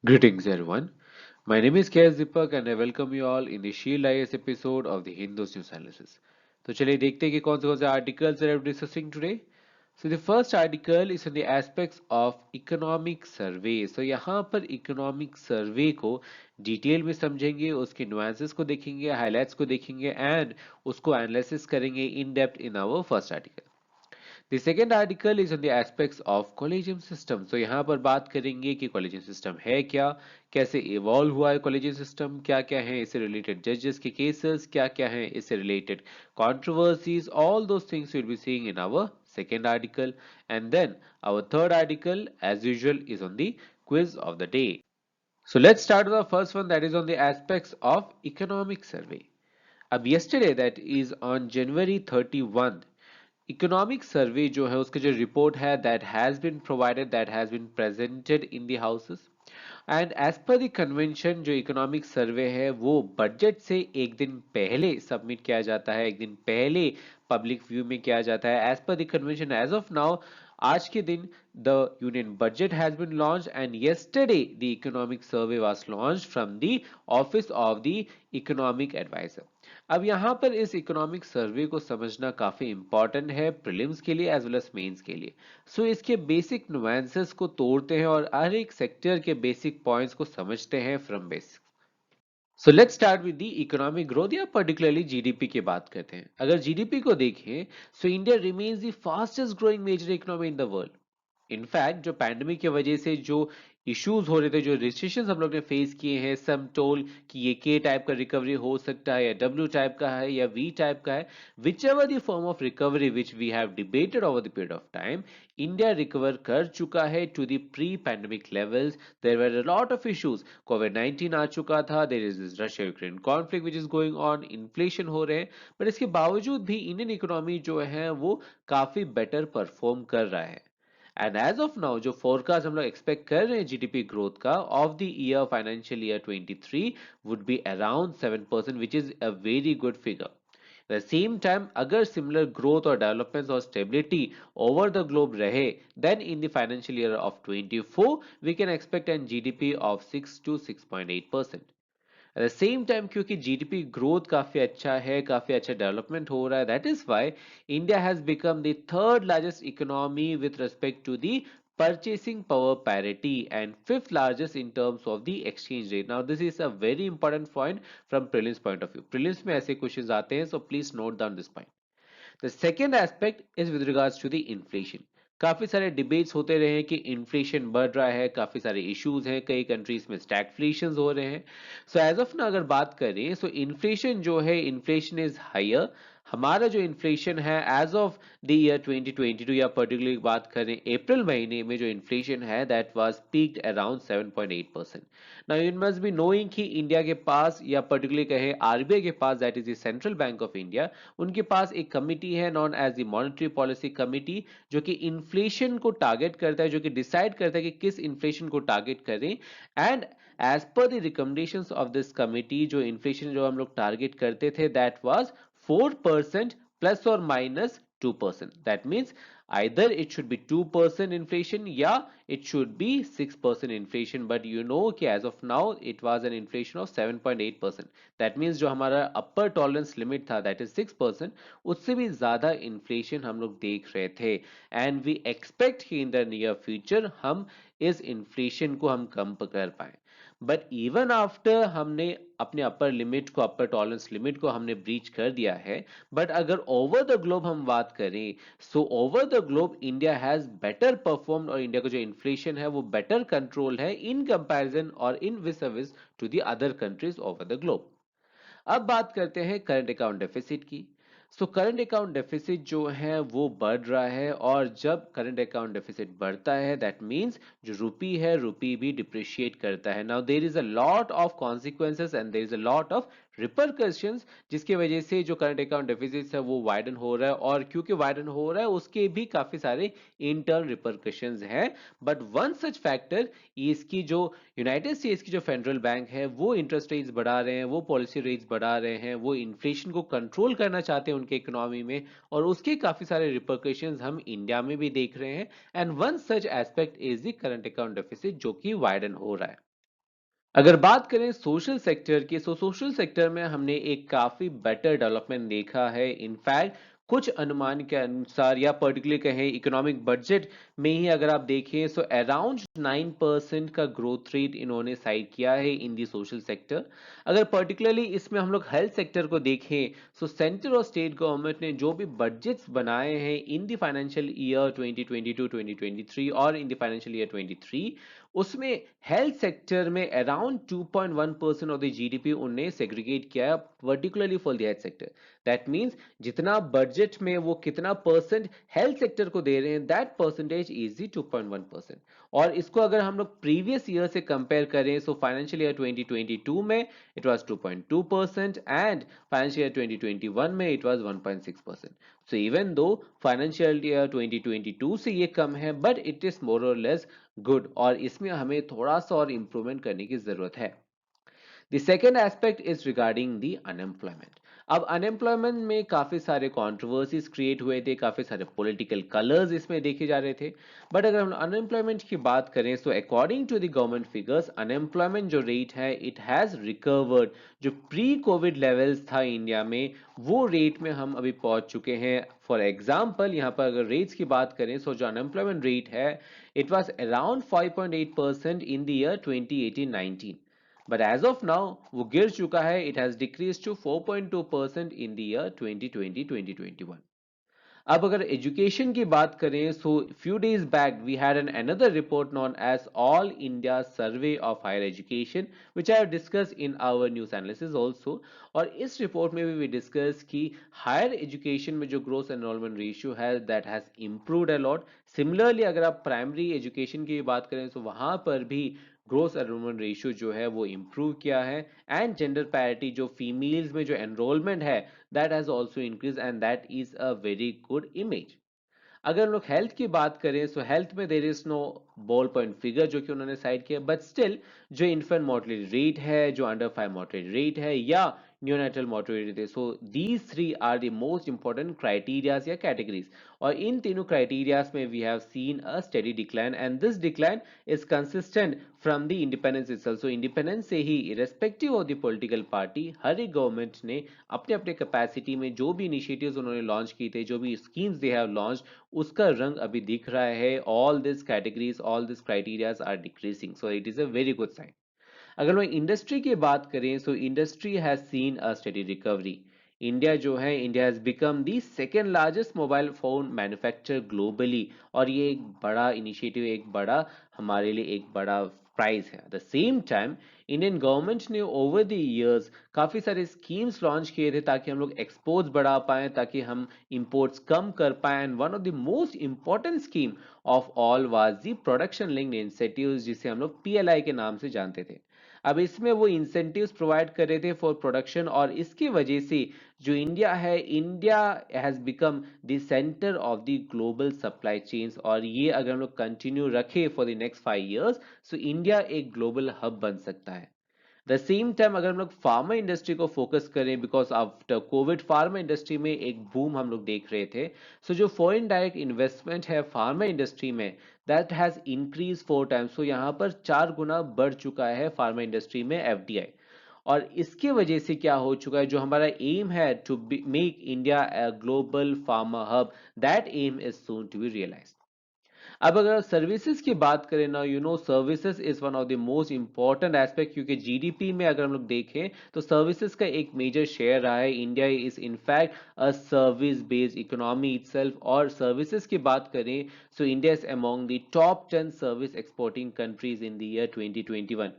Greetings, everyone. My name is KS Deepak and I welcome you all in the Shield IS episode of the Hindus News Analysis. तो चलिए देखते हैं कि कौन से articles are discussing today. So the first article is on the aspects of economic survey. So यहाँ पर economic survey को डिटेल में समझेंगे, उसके nuances को देखेंगे, highlights को देखेंगे and उसको analysis करेंगे in depth in our first article. The second article is on the aspects of collegium system. So यहाँ पर बात करेंगे कि collegium system है क्या, कैसे evolve हुआ है collegium system, क्या क्या है इससे related judges के cases, क्या क्या है इससे related controversies, all those things we'll be seeing in our second article. And then our third article, as usual, is on the quiz of the day. So let's start with the first one, that is on the aspects of economic survey. अब yesterday, that is on January 31, economic survey जो है उसका जो report है that has been provided, that has been presented in the houses and as per the convention जो economic survey है वो budget से एक दिन पहले सबमिट किया जाता है, एक दिन पहले पब्लिक व्यू में किया जाता है as per the convention. As of now आज के दिन the union budget has been launch and yesterday the economic survey was launched from the office of the economic advisor. अब यहाँ पर इस इकोनॉमिक सर्वे को समझना काफी इंपॉर्टेंट है प्रीलिम्स के लिए एज वेल एज मेंस के लिए. सो इसके बेसिक नुआंसेस को तोड़ते हैं और हर एक सेक्टर के बेसिक पॉइंट्स को समझते हैं from basics. So let's start with the economic growth या पर्टिकुलरली जीडीपी की बात करते हैं. अगर जीडीपी को देखें so India remains the fastest growing major economy in the world. In fact जो पैंडेमिक की वजह से जो इश्यूज हो रहे थे, जो रिस्ट्रिक्शंस हम लोग ने फेस किए हैं, सम टोल कि ये के टाइप का रिकवरी हो सकता है या डब्ल्यू टाइप का है या वी टाइप का है, whichever the form of recovery which we have debated over the period of time, India recover कर चुका है to the pre pandemic levels. There were a lot of issues, COVID 19 आ चुका था, there is this Russia Ukraine conflict which is going on, inflation हो रहे हैं, but इसके बावजूद भी इंडियन इकोनॉमी जो है वो काफी बेटर परफॉर्म कर रहा है. एंड एज ऑफ नाउ जो फोरकास्ट हम लोग एक्सपेक्ट कर रहे हैं जीडीपी ग्रोथ का of the year financial year 23 would be around 7%, which is a very good figure. At the same time, अगर similar growth or developments or stability over the globe रहे, then in the financial year of 24, we can expect a GDP of 6 to 6.8%. At the same time क्योंकि GDP growth काफी अच्छा है, काफी अच्छा development हो रहा है, that is why India has become the third largest economy with respect to the purchasing power parity and fifth largest in terms of the exchange rate. Now this is a very important point from prelims point of view. Prelims में ऐसे questions आते हैं, so please note down this point. The second aspect is with regards to the inflation. काफी सारे debates होते रहे हैं कि इन्फ्लेशन बढ़ रहा है, काफी सारे इश्यूज हैं, कई कंट्रीज में स्टैगफ्लेशन हो रहे हैं. सो एज ऑफ ना अगर बात करें सो इन्फ्लेशन जो है, इन्फ्लेशन इज हायर. हमारा जो इन्फ्लेशन है एज ऑफ द ईयर 2022 या पर्टिकुलरली बात करें अप्रैल महीने में जो इन्फ्लेशन है that was peaked around 7.8%. Now you must be knowing कि इंडिया के पास या पर्टिकुलरली कहें आरबीआई के पास, that is the central bank of India, उनके पास एक कमिटी है known as the monetary policy committee, जो कि इन्फ्लेशन को टारगेट करता है, जो कि डिसाइड करता है कि किस इन्फ्लेशन को टारगेट करें. And as per the recommendations of this committee जो इन्फ्लेशन जो हम लोग टारगेट करते थे that was 4% plus or minus 2%. That means either it should be 2% inflation या it should be 6% inflation. But you know कि as of now it was an inflation of 7.8%. That means जो हमारा upper tolerance limit था that is 6%, उससे भी ज़्यादा inflation हम लोग देख रहे थे. And we expect कि in the near future हम इस inflation को हम कम कर पाए. बट इवन आफ्टर हमने अपने अपर लिमिट को, अपर टॉलरेंस लिमिट को हमने ब्रीच कर दिया है, बट अगर ओवर द ग्लोब हम बात करें so over the globe India has better perform और इंडिया का जो इन्फ्लेशन है वो बेटर कंट्रोल है इन कंपैरिजन और in vis to the other countries over the globe. अब बात करते हैं करंट अकाउंट डेफिसिट की. सो करंट अकाउंट डेफिसिट जो है वो बढ़ रहा है और जब करंट अकाउंट डेफिसिट बढ़ता है दैट मींस जो रुपी है, रुपी भी डिप्रिशिएट करता है. Now there is a lot of consequences and there is a lot of repercussions जिसकी वजह से जो करंट अकाउंट डेफिसिट है वो वाइडन हो रहा है, और क्योंकि वाइडन हो रहा है उसके भी काफी सारे इंटर्न रिपरकशंस हैं. बट वन सच फैक्टर, इसकी जो यूनाइटेड स्टेट्स की जो फेडरल बैंक है वो इंटरेस्ट रेट्स बढ़ा रहे हैं, वो पॉलिसी रेट्स बढ़ा रहे हैं, वो इन्फ्लेशन को कंट्रोल करना चाहते हैं उनके इकोनॉमी में, और उसके काफी सारे रिपरकशंस हम इंडिया में भी देख रहे हैं. And one such aspect is the current account deficit जो कि वाइडन हो रहा है. अगर बात करें सोशल सेक्टर की, तो सोशल सेक्टर में हमने एक काफी बेटर डेवलपमेंट देखा है। इनफैक्ट कुछ अनुमान के अनुसार या पर्टिकुलरली कहें इकोनॉमिक बजट में ही अगर आप देखें तो अराउंड 9% का ग्रोथ रेट इन्होंने साइड किया है इन दी सोशल सेक्टर। अगर पर्टिकुलरली इसमें हम लोग हेल्थ सेक्टर को देखें तो सेंटर और स्टेट गवर्नमेंट ने जो भी बजट्स बनाए हैं इन द फाइनेंशियल ईयर 2022-2023 और इन द फाइनेंशियल ईयर 23, उसमें हेल्थ सेक्टर में अराउंड 2.1% ऑफ द जीडीपी उन्हें सेग्रीगेट किया है particularly for the health sector. That means जितना बजट में वो कितना परसेंट हेल्थ सेक्टर को दे रहे हैं, दैट परसेंटेज इज 2.1%। और इसको अगर हम लोग प्रीवियस ईयर से कंपेयर करें सो फाइनेंशियल ईयर 2022 में it was 2.2% and financial year 2021 में it was 1.6%। So even though financial year 2022 से ये कम है बट इट इज मोर और लेस गुड, और इसमें हमें थोड़ा सा और इंप्रूवमेंट करने की जरूरत है। The second aspect is regarding the unemployment. अब अनएम्प्लॉयमेंट में काफी सारे कंट्रोवर्सीज क्रिएट हुए थे, काफी सारे पॉलिटिकल कलर्स इसमें देखे जा रहे थे। बट अगर हम अनएम्प्लॉयमेंट की बात करें तो according to the government figures unemployment जो रेट है इट हैज रिकवर्ड। जो प्री कोविड लेवल्स था इंडिया में वो रेट में हम अभी पहुंच चुके हैं। फॉर एग्जाम्पल यहाँ पर अगर रेट्स की बात करें तो जो अनएम्प्लॉयमेंट रेट है it was around 5.8% in the year 2018-19, but as of now वो गिर चुका है। it has decreased to 4.2% in the year 2020-2021। अब अगर एजुकेशन की बात करें so few days back we had an another report known as all India survey of higher education which I have discuss in our news analysis also. और इस report में भी discuss की हायर एजुकेशन में जो ग्रोथ एनरोलमेंट रेशियो है that has improved a lot. Similarly अगर आप प्राइमरी एजुकेशन की बात करें तो वहां पर भी ग्रोथ एनरोलमेंट रेशियो जो है वो इंप्रूव किया है। एंड जेंडर पैरिटी जो फीमेल्स में जो एनरोलमेंट है that has also increased and that is a very good image। अगर हम लोग हेल्थ की बात करें तो हेल्थ में there is no ball point figure जो कि उन्होंने साइड किया, बट स्टिल जो इन्फेंट मोर्टेलिटी रेट है, जो अंडर 5 मोर्टेलिटी रेट है या न्यूनेटल मोर्टेलिटी रेट है, so these three are the most important criterias या कैटेगरीज। और इन तीनों क्राइटेरियाज में we have seen a steady decline and this decline is consistent from the independence itself. So independence से ही irrespective of the political party हर एक government ने अपने अपने कैपेसिटी में जो भी इनिशिएटिव्स उन्होंने लॉन्च किए थे, जो भी स्कीम्स दे हैव लॉन्च, उसका रंग अभी दिख रहा है। All this categories all this criterias are decreasing, so it is a very good sign. अगर मैं इंडस्ट्री की बात करें so industry has seen a steady recovery. India जो है India has become the second largest mobile phone manufacture globally, और ये एक बड़ा इनिशिएटिव, एक बड़ा हमारे लिए एक बड़ा प्राइज है। Eight the same time Indian government ने ओवर द इयर्स काफी सारे स्कीम्स लॉन्च किए थे ताकि हम लोग एक्सपोर्ट्स बढ़ा पाए, ताकि हम इंपोर्ट्स कम कर पाए। And one of the most important scheme of all was the production linked incentives, जिसे हम लोग पीएलआई के नाम से जानते थे। अब इसमें वो इंसेंटिव्स प्रोवाइड कर रहे थे फॉर प्रोडक्शन, और इसकी वजह से जो इंडिया है, India has become the centre of the global supply chains. और ये अगर हम लोग कंटिन्यू रखें for the next 5 years so India एक ग्लोबल हब बन सकता है। द सेम टाइम अगर हम लोग फार्मा इंडस्ट्री को फोकस करें, because after Covid pharma industry में एक बूम हम लोग देख रहे थे। सो जो फॉरेन डायरेक्ट इन्वेस्टमेंट है फार्मा इंडस्ट्री में दैट हैज इंक्रीज 4 टाइम्स। सो यहाँ पर 4 गुना बढ़ चुका है फार्मा इंडस्ट्री में एफडीआई। और इसके वजह से क्या हो चुका है, जो हमारा एम है to make India a global pharma hub, that aim is soon to be realised. अब अगर सर्विसेज की बात करें ना, services is one of the most important aspect, क्योंकि जीडीपी में अगर हम लोग देखें तो सर्विसेज का एक मेजर शेयर रहा है। India is in fact a service based economy itself. और सर्विसेज की बात करें so India is among the top 10 service exporting countries in the year 2021।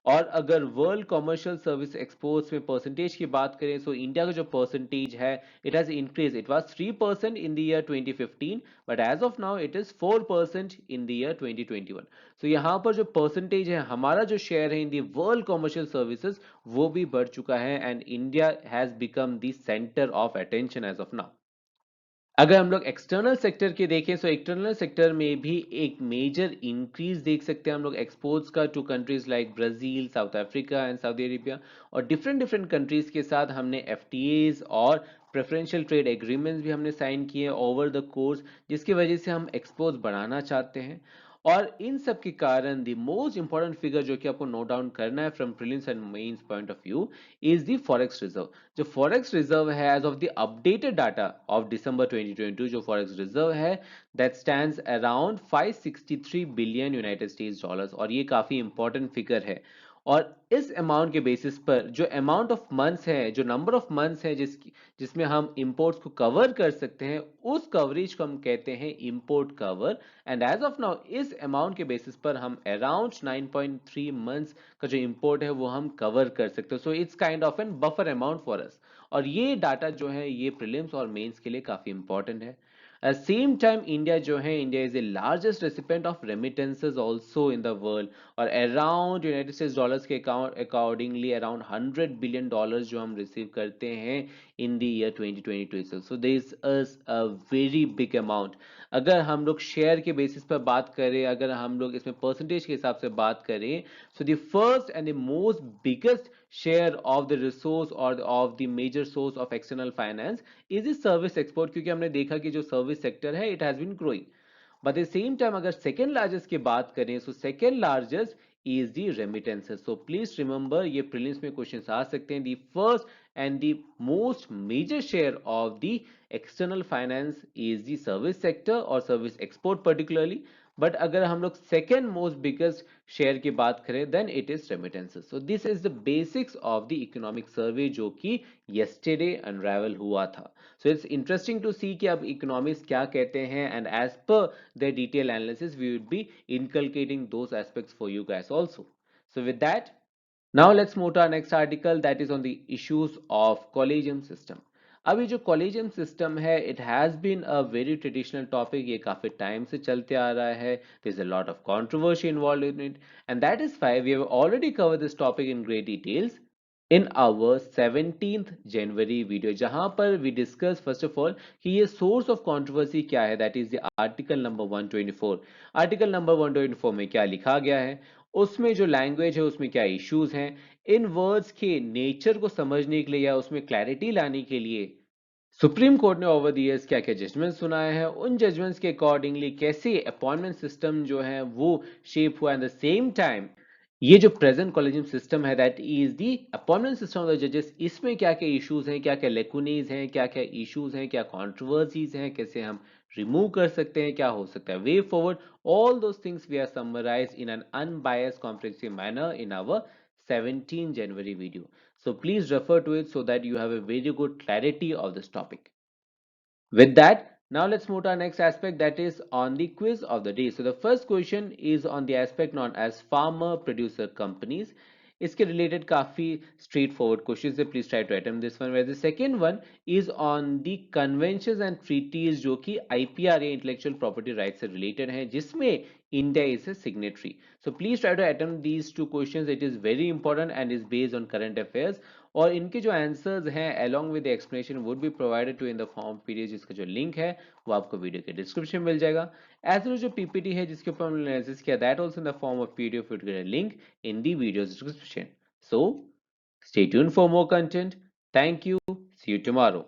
और अगर वर्ल्ड कमर्शियल सर्विस एक्सपोर्ट्स में परसेंटेज की बात करें तो इंडिया का जो परसेंटेज है it has increase. It was 3% in the year 2015 but as of now it is 4% in the year 2021। सो यहाँ पर जो परसेंटेज है, हमारा जो शेयर है in the world commercial services, वो भी बढ़ चुका है and India has become the centre of attention as of now. अगर हम लोग एक्सटर्नल सेक्टर के देखें तो एक्सटर्नल सेक्टर में भी एक मेजर इंक्रीज देख सकते हैं हम लोग एक्सपोर्ट्स का to countries like Brazil, South Africa and Saudi Arabia. और डिफरेंट डिफरेंट कंट्रीज के साथ हमने एफटीएज और प्रेफरेंशियल ट्रेड एग्रीमेंट्स भी हमने साइन किए ओवर द कोर्स, जिसकी वजह से हम एक्सपोर्ट्स बढ़ाना चाहते हैं। और इन सब के कारण द मोस्ट इंपॉर्टेंट फिगर जो कि आपको नोट डाउन करना है from prelims and mains point of view is the forex reserve. जो फॉरेक्स रिजर्व है as of the updated data of December 2022, जो फॉरेक्स रिजर्व है that stands around 563 billion United States dollars, और ये काफी important figure है। और इस अमाउंट के बेसिस पर जो अमाउंट ऑफ मंथ्स है, जो नंबर ऑफ मंथ्स है जिसमें हम इंपोर्ट्स को कवर कर सकते हैं, उस कवरेज को हम कहते हैं import cover. And as of now इस अमाउंट के बेसिस पर हम अराउंड 9.3 मंथ्स का जो इंपोर्ट है वो हम कवर कर सकते हैं। So it's kind of an buffer amount for us, और ये डाटा जो है ये प्रीलिम्स और मेंस के लिए काफी इंपॉर्टेंट है। At the same time, India जो है, India is the largest recipient of remittances also in the world, और अराउंड यूनाइटेड स्टेट्स डॉलर्स के अकॉर्डिंगली अराउंड 100 बिलियन डॉलर्स जो हम रिसीव करते हैं इन the year 2022 itself. So there is a very big amount. अगर हम लोग शेयर के बेसिस पर बात करें, अगर हम लोग इसमें परसेंटेज के हिसाब से बात करें, so the first and the most biggest share of the resource और of the major source of external finance is the service export, क्योंकि हमने देखा कि जो सर्विस सेक्टर है it has been growing. But at the same time अगर second largest की बात करें, so second largest is the remittances. So please remember ये prelims में questions आ सकते हैं। The first and the most major share of the external finance is the service sector और service export particularly. But अगर हम लोग सेकेंड मोस्ट बिगेस्ट शेयर की बात करें then it is remittances. So this is the basics of the economic survey जो कि yesterday unravel हुआ था। So it's interesting to see कि अब इकोनॉमिक्स क्या कहते हैं, and as per their detailed analysis we would be inculcating those aspects for you guys also. So with that, now let's move to our next article that is on the issues of collegium system. अब ये जो collegium system है it has been a very traditional topic, ये काफी time से चलते आ रहा है। There is a lot of controversy involved in it, and that is why we have already covered this topic in great details in our 17th January video, जहां पर we discuss first of all कि ये source of controversy क्या है, that is the article number 124। article number 124 में क्या लिखा गया है, उसमें जो लैंग्वेज है उसमें क्या इश्यूज हैं, इन वर्ड्स के नेचर को समझने के लिए या उसमें क्लैरिटी लाने के लिए सुप्रीम कोर्ट ने ओवर द इयर्स क्या क्या जजमेंट सुनाए हैं, उन जजमेंट्स के अकॉर्डिंगली कैसे अपॉइंटमेंट सिस्टम जो है वो शेप हुआ, एंड द सेम टाइम ये जो प्रेजेंट कॉलेजियम सिस्टम है that is the appointment system of the जजेस, इसमें क्या क्या इश्यूज हैं, क्या क्या लेकुनीज हैं, क्या क्या इश्यूज हैं, क्या कंट्रोवर्सीज हैं, कैसे हम रिमूव कर सकते हैं, क्या हो सकता है way forward, all those things we are summarised in an unbiased comprehensive manner in our 17 January video. So please refer to it so that you have a very good clarity of this topic. With that, now let's move to our next aspect, that is on the quiz of the day. So the first question is on the aspect known as farmer producer companies. इसके related काफी straightforward questions है, please try to attempt this one. Whereas the second one is on the conventions and treaties जो कि IPR या intellectual property rights से related हैं, जिसमें India is a signatory. So please try to attempt these two questions. It is very important and is based on current affairs. और इनके जो answers हैं along with the explanation would be provided to in the form PDF, जिसका जो link है वो आपको video के डिस्क्रिप्शन में मिल जाएगा। एज वेल जो पीपीटी है जिसके ऊपर हमने एनालिसिस किया that also in the form of PDF, will get a link in the video description. So stay tuned for more content. Thank you, see you tomorrow.